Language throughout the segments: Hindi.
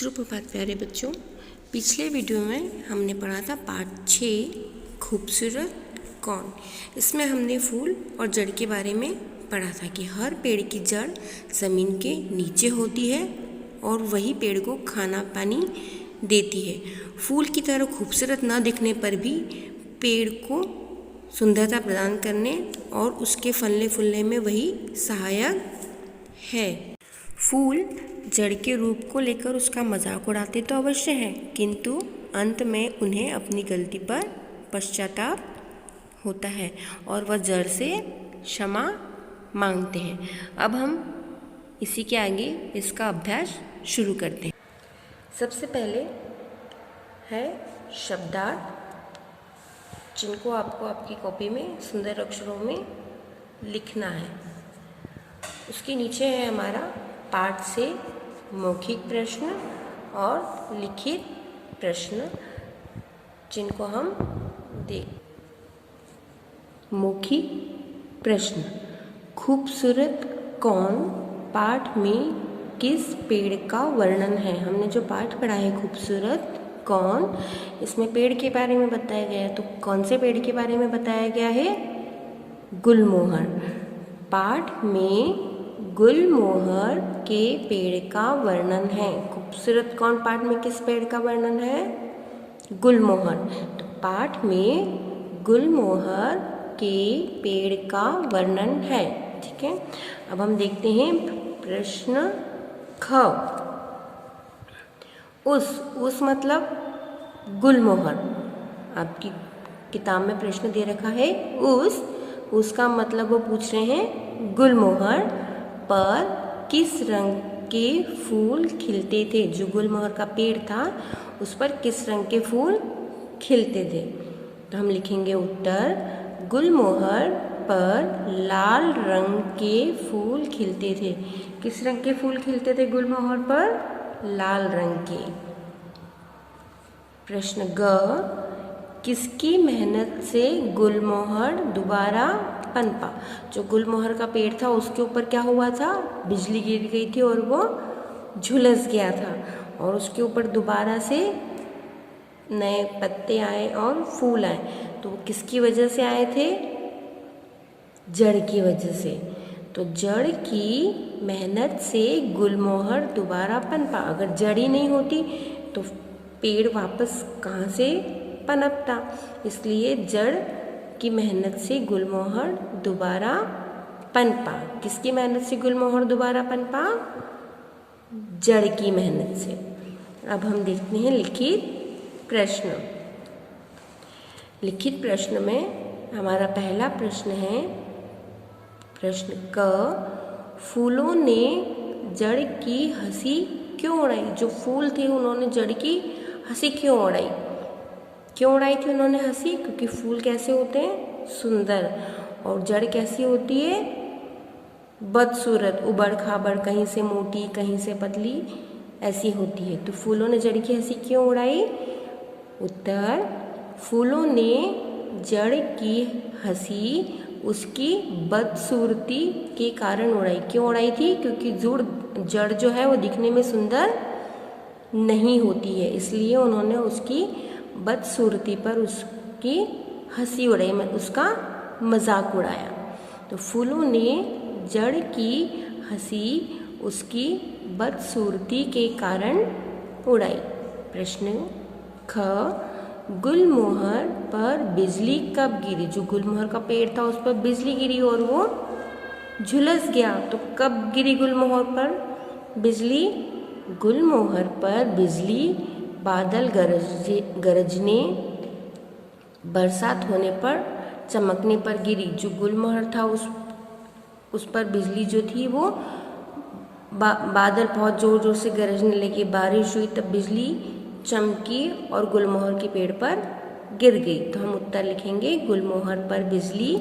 सुप्रभात प्यारे बच्चों। पिछले वीडियो में हमने पढ़ा था पाठ 6 खूबसूरत कौन। इसमें हमने फूल और जड़ के बारे में पढ़ा था कि हर पेड़ की जड़ ज़मीन के नीचे होती है और वही पेड़ को खाना पानी देती है। फूल की तरह खूबसूरत न दिखने पर भी पेड़ को सुंदरता प्रदान करने और उसके फलने फूलने में वही सहायक है। फूल जड़ के रूप को लेकर उसका मजाक उड़ाते तो अवश्य हैं, किंतु अंत में उन्हें अपनी गलती पर पश्चाताप होता है और वह जड़ से क्षमा मांगते हैं। अब हम इसी के आगे इसका अभ्यास शुरू करते हैं। सबसे पहले है शब्दार्थ, जिनको आपको आपकी कॉपी में सुंदर अक्षरों में लिखना है। उसके नीचे है हमारा पाठ से मौखिक प्रश्न और लिखित प्रश्न, जिनको हम मौखिक प्रश्न। खूबसूरत कौन पाठ में किस पेड़ का वर्णन है। हमने जो पाठ पढ़ा है खूबसूरत कौन, इसमें पेड़ के बारे में बताया गया है। तो कौन से पेड़ के बारे में बताया गया है? गुलमोहर। पाठ में गुलमोहर के पेड़ का वर्णन है। खूबसूरत कौन पाठ में किस पेड़ का वर्णन है? गुलमोहर। तो पाठ में गुलमोहर के पेड़ का वर्णन है। ठीक है, अब हम देखते हैं प्रश्न ख। उस मतलब गुलमोहर। आपकी किताब में प्रश्न दे रखा है उसका मतलब वो पूछ रहे हैं गुलमोहर पर किस रंग के फूल खिलते थे। जो गुलमोहर का पेड़ था उस पर किस रंग के फूल खिलते थे। तो हम लिखेंगे उत्तर, गुलमोहर पर लाल रंग के फूल खिलते थे। किस रंग के फूल खिलते थे गुलमोहर पर? लाल रंग के। प्रश्न ग, किसकी मेहनत से गुलमोहर दोबारा पनपा। जो गुलमोहर का पेड़ था उसके ऊपर क्या हुआ था? बिजली गिर गई थी और वो झुलस गया था और उसके ऊपर दोबारा से नए पत्ते आए और फूल आए। तो वो किसकी वजह से आए थे? जड़ की वजह से। तो जड़ की मेहनत से गुलमोहर दोबारा पनपा। अगर जड़ ही नहीं होती तो पेड़ वापस कहाँ से पनपता। इसलिए जड़ की मेहनत से गुलमोहर दोबारा पनपा। किसकी मेहनत से गुलमोहर दोबारा पनपा? जड़ की मेहनत से। अब हम देखते हैं लिखित प्रश्न। लिखित प्रश्न में हमारा पहला प्रश्न है प्रश्न क, फूलों ने जड़ की हंसी क्यों उड़ाई। जो फूल थे उन्होंने जड़ की हंसी क्यों उड़ाई। क्यों उड़ाई थी उन्होंने हंसी? क्योंकि फूल कैसे होते हैं? सुंदर। और जड़ कैसी होती है? बदसूरत, उबड़ खाबड़, कहीं से मोटी कहीं से पतली, ऐसी होती है। तो फूलों ने जड़ की हंसी क्यों उड़ाई? उत्तर, फूलों ने जड़ की हंसी उसकी बदसूरती के कारण उड़ाई। क्यों उड़ाई थी? क्योंकि जड़ जो है वो दिखने में सुंदर नहीं होती है, इसलिए उन्होंने उसकी बदसूरती पर उसकी हंसी उड़ाई, उसका मजाक उड़ाया। तो फूलों ने जड़ की हंसी उसकी बदसूरती के कारण उड़ाई। प्रश्न ख, गुलमोहर पर बिजली कब गिरी। जो गुलमोहर का पेड़ था उस पर बिजली गिरी और वो झुलस गया। तो कब गिरी गुलमोहर पर बिजली? गुलमोहर पर बिजली बादल गरजने, बरसात होने पर, चमकने पर गिरी। जो गुलमोहर था उस पर बिजली जो थी वो बादल बहुत जोर जोर से गरजने लगे, बारिश हुई, तब बिजली चमकी और गुलमोहर के पेड़ पर गिर गई। तो हम उत्तर लिखेंगे, गुलमोहर पर बिजली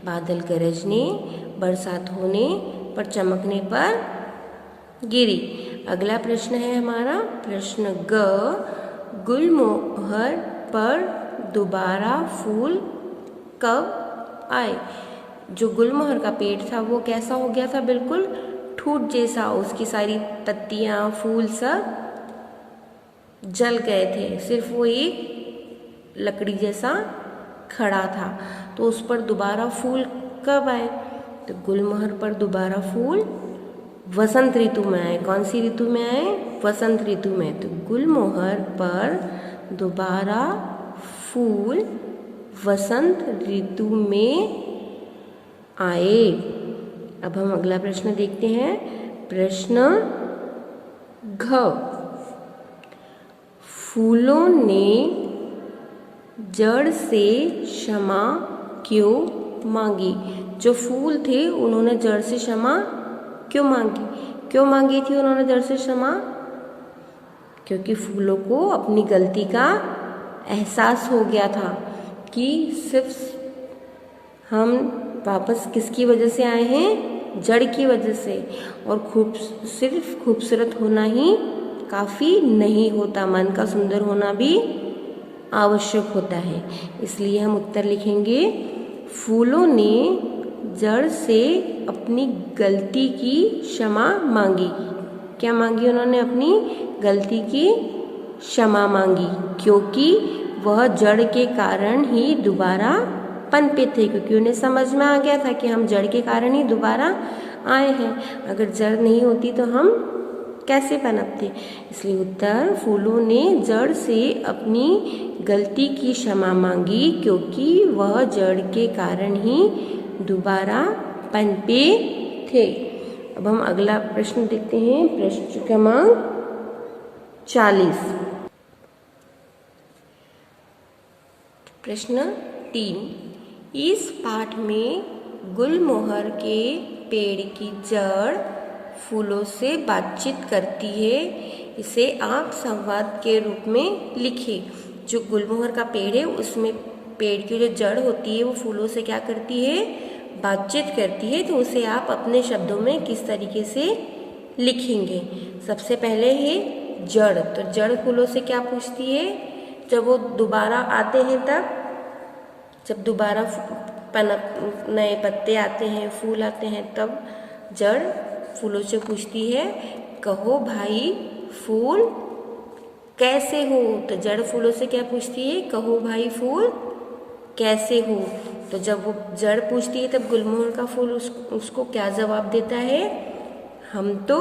बादल गरजने, बरसात होने पर, चमकने पर गिरी। अगला प्रश्न है हमारा प्रश्न ग, गुलमोहर पर दोबारा फूल कब आए। जो गुलमोहर का पेड़ था वो कैसा हो गया था? बिल्कुल ठूट जैसा। उसकी सारी पत्तियाँ फूल सब जल गए थे, सिर्फ वो एक लकड़ी जैसा खड़ा था। तो उस पर दोबारा फूल कब आए? तो गुलमोहर पर दोबारा फूल वसंत ऋतु में आए। कौन सी ऋतु में आए? वसंत ऋतु में। तो गुलमोहर पर दोबारा फूल वसंत ऋतु में आए। अब हम अगला प्रश्न देखते हैं। प्रश्न घ, फूलों ने जड़ से क्षमा क्यों मांगी? जो फूल थे उन्होंने जड़ से क्षमा क्यों मांगी? क्यों मांगी थी उन्होंने जड़ से क्षमा? क्योंकि फूलों को अपनी गलती का एहसास हो गया था कि सिर्फ हम वापस किसकी वजह से आए हैं? जड़ की वजह से। और सिर्फ खूबसूरत होना ही काफ़ी नहीं होता, मन का सुंदर होना भी आवश्यक होता है। इसलिए हम उत्तर लिखेंगे, फूलों ने जड़ से अपनी गलती की क्षमा मांगी। क्या मांगी उन्होंने? अपनी गलती की क्षमा मांगी, क्योंकि वह जड़ के कारण ही दोबारा पनपे थे। क्योंकि उन्हें समझ में आ गया था कि हम जड़ के कारण ही दोबारा आए हैं, अगर जड़ नहीं होती तो हम कैसे पनपते। इसलिए उत्तर, फूलों ने जड़ से अपनी गलती की क्षमा मांगी, क्योंकि वह जड़ के कारण ही दोबारा पनपे थे। अब हम अगला प्रश्न देखते हैं। प्रश्न क्रमांक 40। प्रश्न 3, इस पाठ में गुलमोहर के पेड़ की जड़ फूलों से बातचीत करती है, इसे आप संवाद के रूप में लिखें। जो गुलमोहर का पेड़ है उसमें पेड़ की जो जड़ होती है वो फूलों से क्या करती है? बातचीत करती है। तो उसे आप अपने शब्दों में किस तरीके से लिखेंगे? सबसे पहले है जड़। तो जड़ फूलों से क्या पूछती है? जब वो दोबारा आते हैं तब, जब दोबारा नए पत्ते आते हैं, फूल आते हैं, तब जड़ फूलों से पूछती है, कहो भाई फूल कैसे हो? तो जड़ फूलों से क्या पूछती है? कहो भाई फूल कैसे हो? तो जब वो जड़ पूछती है तब गुलमोहर का फूल उसको क्या जवाब देता है? हम तो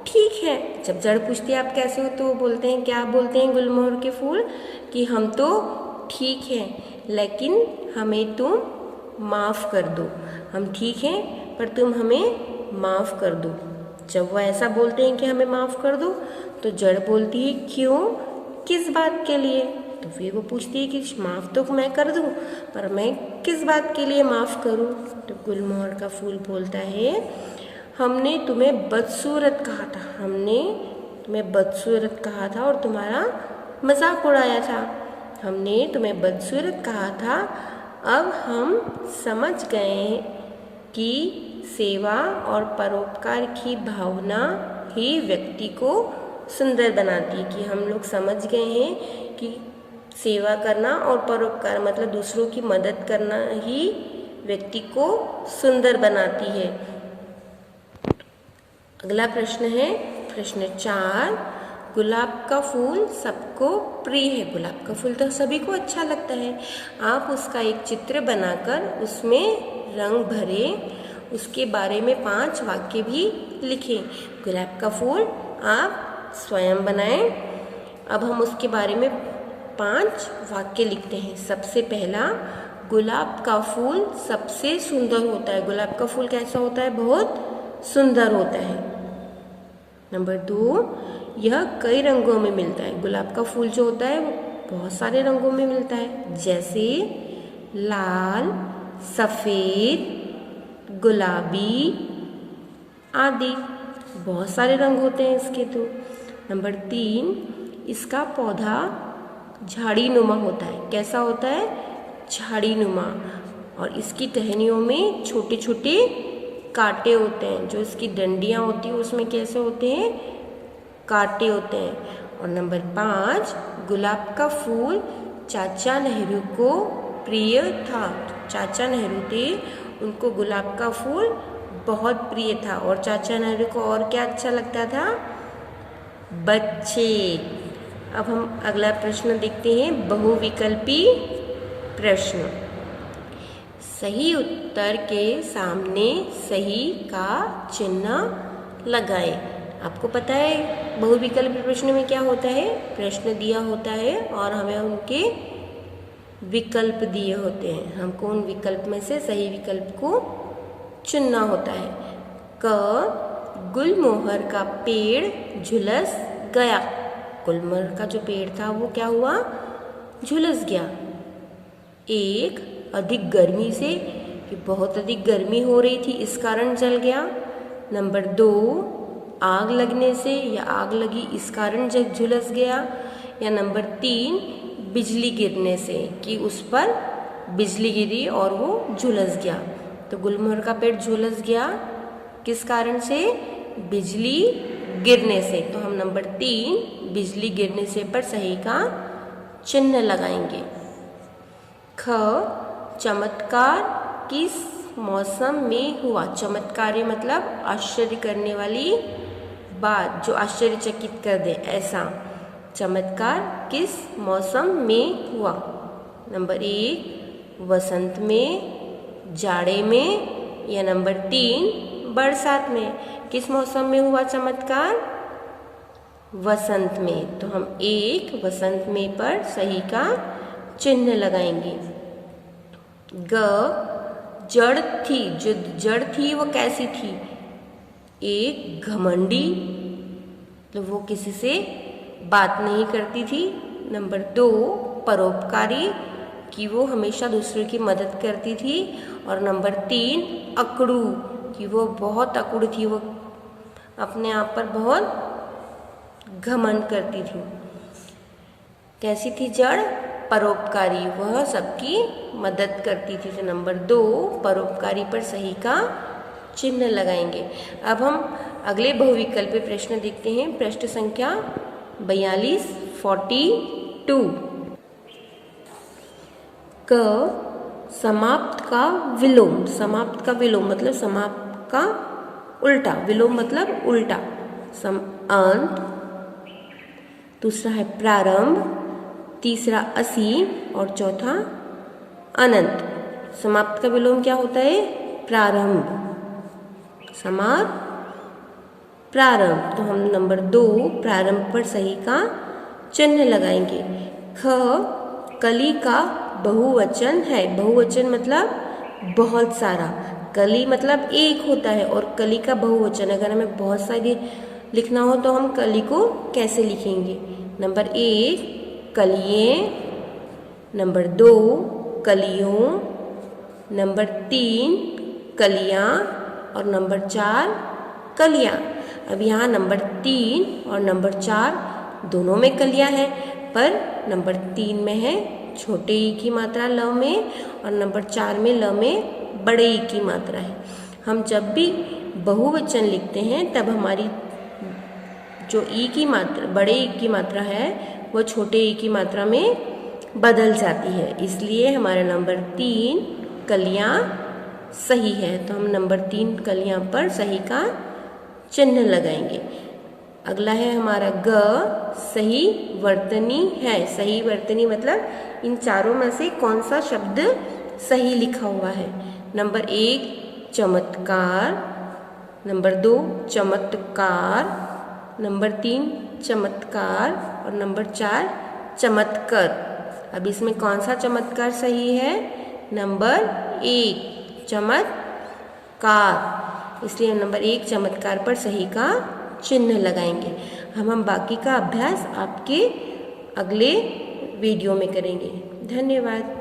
ठीक है। जब जड़ पूछती है आप कैसे हो, तो वो बोलते हैं, क्या बोलते हैं गुलमोहर के फूल? कि हम तो ठीक हैं, लेकिन हमें तुम माफ़ कर दो। हम ठीक हैं पर तुम हमें माफ़ कर दो। जब वो ऐसा बोलते हैं कि हमें माफ़ कर दो, तो जड़ बोलती है, क्यों, किस बात के लिए? तो फिर वो पूछती है कि माफ़ तो मैं कर दूँ, पर मैं किस बात के लिए माफ़ करूँ? तो गुलमोहर का फूल बोलता है, हमने तुम्हें बदसूरत कहा था, हमने तुम्हें बदसूरत कहा था और तुम्हारा मजाक उड़ाया था। हमने तुम्हें बदसूरत कहा था, अब हम समझ गए कि सेवा और परोपकार की भावना ही व्यक्ति को सुंदर बनाती है। कि हम लोग समझ गए हैं कि सेवा करना और परोपकार मतलब दूसरों की मदद करना ही व्यक्ति को सुंदर बनाती है। अगला प्रश्न है प्रश्न 4, गुलाब का फूल सबको प्रिय है। गुलाब का फूल तो सभी को अच्छा लगता है। आप उसका एक चित्र बनाकर उसमें रंग भरें, उसके बारे में 5 वाक्य भी लिखें। गुलाब का फूल आप स्वयं बनाएं। अब हम उसके बारे में 5 वाक्य लिखते हैं। सबसे पहला, गुलाब का फूल सबसे सुंदर होता है। गुलाब का फूल कैसा होता है? बहुत सुंदर होता है। नंबर 2, यह कई रंगों में मिलता है। गुलाब का फूल जो होता है वो बहुत सारे रंगों में मिलता है, जैसे लाल, सफ़ेद, गुलाबी आदि। बहुत सारे रंग होते हैं इसके। तो नंबर 3, इसका पौधा झाड़ीनुमा होता है। कैसा होता है? झाड़ीनुमा। और इसकी टहनियों में छोटे छोटे कांटे होते हैं। जो इसकी डंडियाँ होती हैं उसमें कैसे होते हैं? कांटे होते हैं। और नंबर 5, गुलाब का फूल चाचा नेहरू को प्रिय था। चाचा नेहरू थे, उनको गुलाब का फूल बहुत प्रिय था। और चाचा नेहरू को और क्या अच्छा लगता था? बच्चे। अब हम अगला प्रश्न देखते हैं, बहुविकल्पी प्रश्न। सही उत्तर के सामने सही का चिन्ह लगाएं। आपको पता है बहुविकल्पी प्रश्न में क्या होता है, प्रश्न दिया होता है और हमें उनके विकल्प दिए होते हैं, हमको उन विकल्प में से सही विकल्प को चुनना होता है। क, गुलमोहर का पेड़ झुलस गया। गुलमोहर का जो पेड़ था वो क्या हुआ, झुलस गया। एक, अधिक गर्मी से, कि बहुत अधिक गर्मी हो रही थी इस कारण जल गया। नंबर 2, आग लगने से या आग लगी इस कारण झुलस गया। या नंबर 3, बिजली गिरने से, कि उस पर बिजली गिरी और वो झुलस गया। तो गुलमोहर का पेड़ झुलस गया किस कारण से, बिजली गिरने से। तो हम नंबर 3, बिजली गिरने से पर सही का चिन्ह लगाएंगे। ख, चमत्कार किस मौसम में हुआ। चमत्कार मतलब आश्चर्य करने वाली बात, जो आश्चर्यचकित कर दे, ऐसा। चमत्कार किस मौसम में हुआ। नंबर 1, वसंत में, जाड़े में। या नंबर 3, बरसात में। किस मौसम में हुआ चमत्कार, वसंत में। तो हम 1, वसंत में पर सही का चिन्ह लगाएंगे। ग, जड़ थी, जो जड़ थी वो कैसी थी। 1, घमंडी, तो वो किसी से बात नहीं करती थी। नंबर 2, परोपकारी, कि वो हमेशा दूसरों की मदद करती थी। और नंबर 3, अकड़ू, कि वो बहुत अकड़ थी, वो अपने आप पर बहुत घमंड करती थी। कैसी थी जड़, परोपकारी, वह सबकी मदद करती थी। तो नंबर 2, परोपकारी पर सही का चिन्ह लगाएंगे। अब हम अगले बहुविकल्पी प्रश्न देखते हैं। प्रश्न संख्या 42। क, समाप्त का विलोम। समाप्त का विलोम मतलब समाप्त का उल्टा, विलोम मतलब उल्टा। अंत, दूसरा है प्रारंभ, तीसरा असीम और चौथा अनंत। समाप्त का विलोम क्या होता है, प्रारंभ। समाप्त, प्रारंभ। तो हम नंबर 2, प्रारंभ पर सही का चिन्ह लगाएंगे। ख, कली का बहुवचन है। बहुवचन मतलब बहुत सारा, कली मतलब एक होता है और कली का बहुवचन। अगर हमें बहुत सारी लिखना हो तो हम कली को कैसे लिखेंगे। नंबर 1, कलिये। नंबर 2, कलियों। नंबर 3, कलियां। और नंबर 4, कलियां। अब यहाँ नंबर 3 और नंबर 4 दोनों में कलियां हैं, पर नंबर 3 में है छोटे ई की मात्रा ल में और नंबर 4 में ल में बड़े ई की मात्रा है। हम जब भी बहुवचन लिखते हैं तब हमारी जो ई की मात्रा, बड़े ई की मात्रा है, वो छोटे ई की मात्रा में बदल जाती है। इसलिए हमारा नंबर 3, कलियां सही है। तो हम नंबर 3, कलियां पर सही का चिन्ह लगाएंगे। अगला है हमारा ग, सही वर्तनी है। सही वर्तनी मतलब इन चारों में से कौन सा शब्द सही लिखा हुआ है। नंबर 1, चमत्कार। नंबर 2, चमत्कार। नंबर 3, चमत्कार। और नंबर 4, चमत्कार। अब इसमें कौन सा चमत्कार सही है, नंबर 1, चमत्कार। इसलिए नंबर 1, चमत्कार पर सही का चिन्ह लगाएंगे। हम बाकी का अभ्यास आपके अगले वीडियो में करेंगे। धन्यवाद।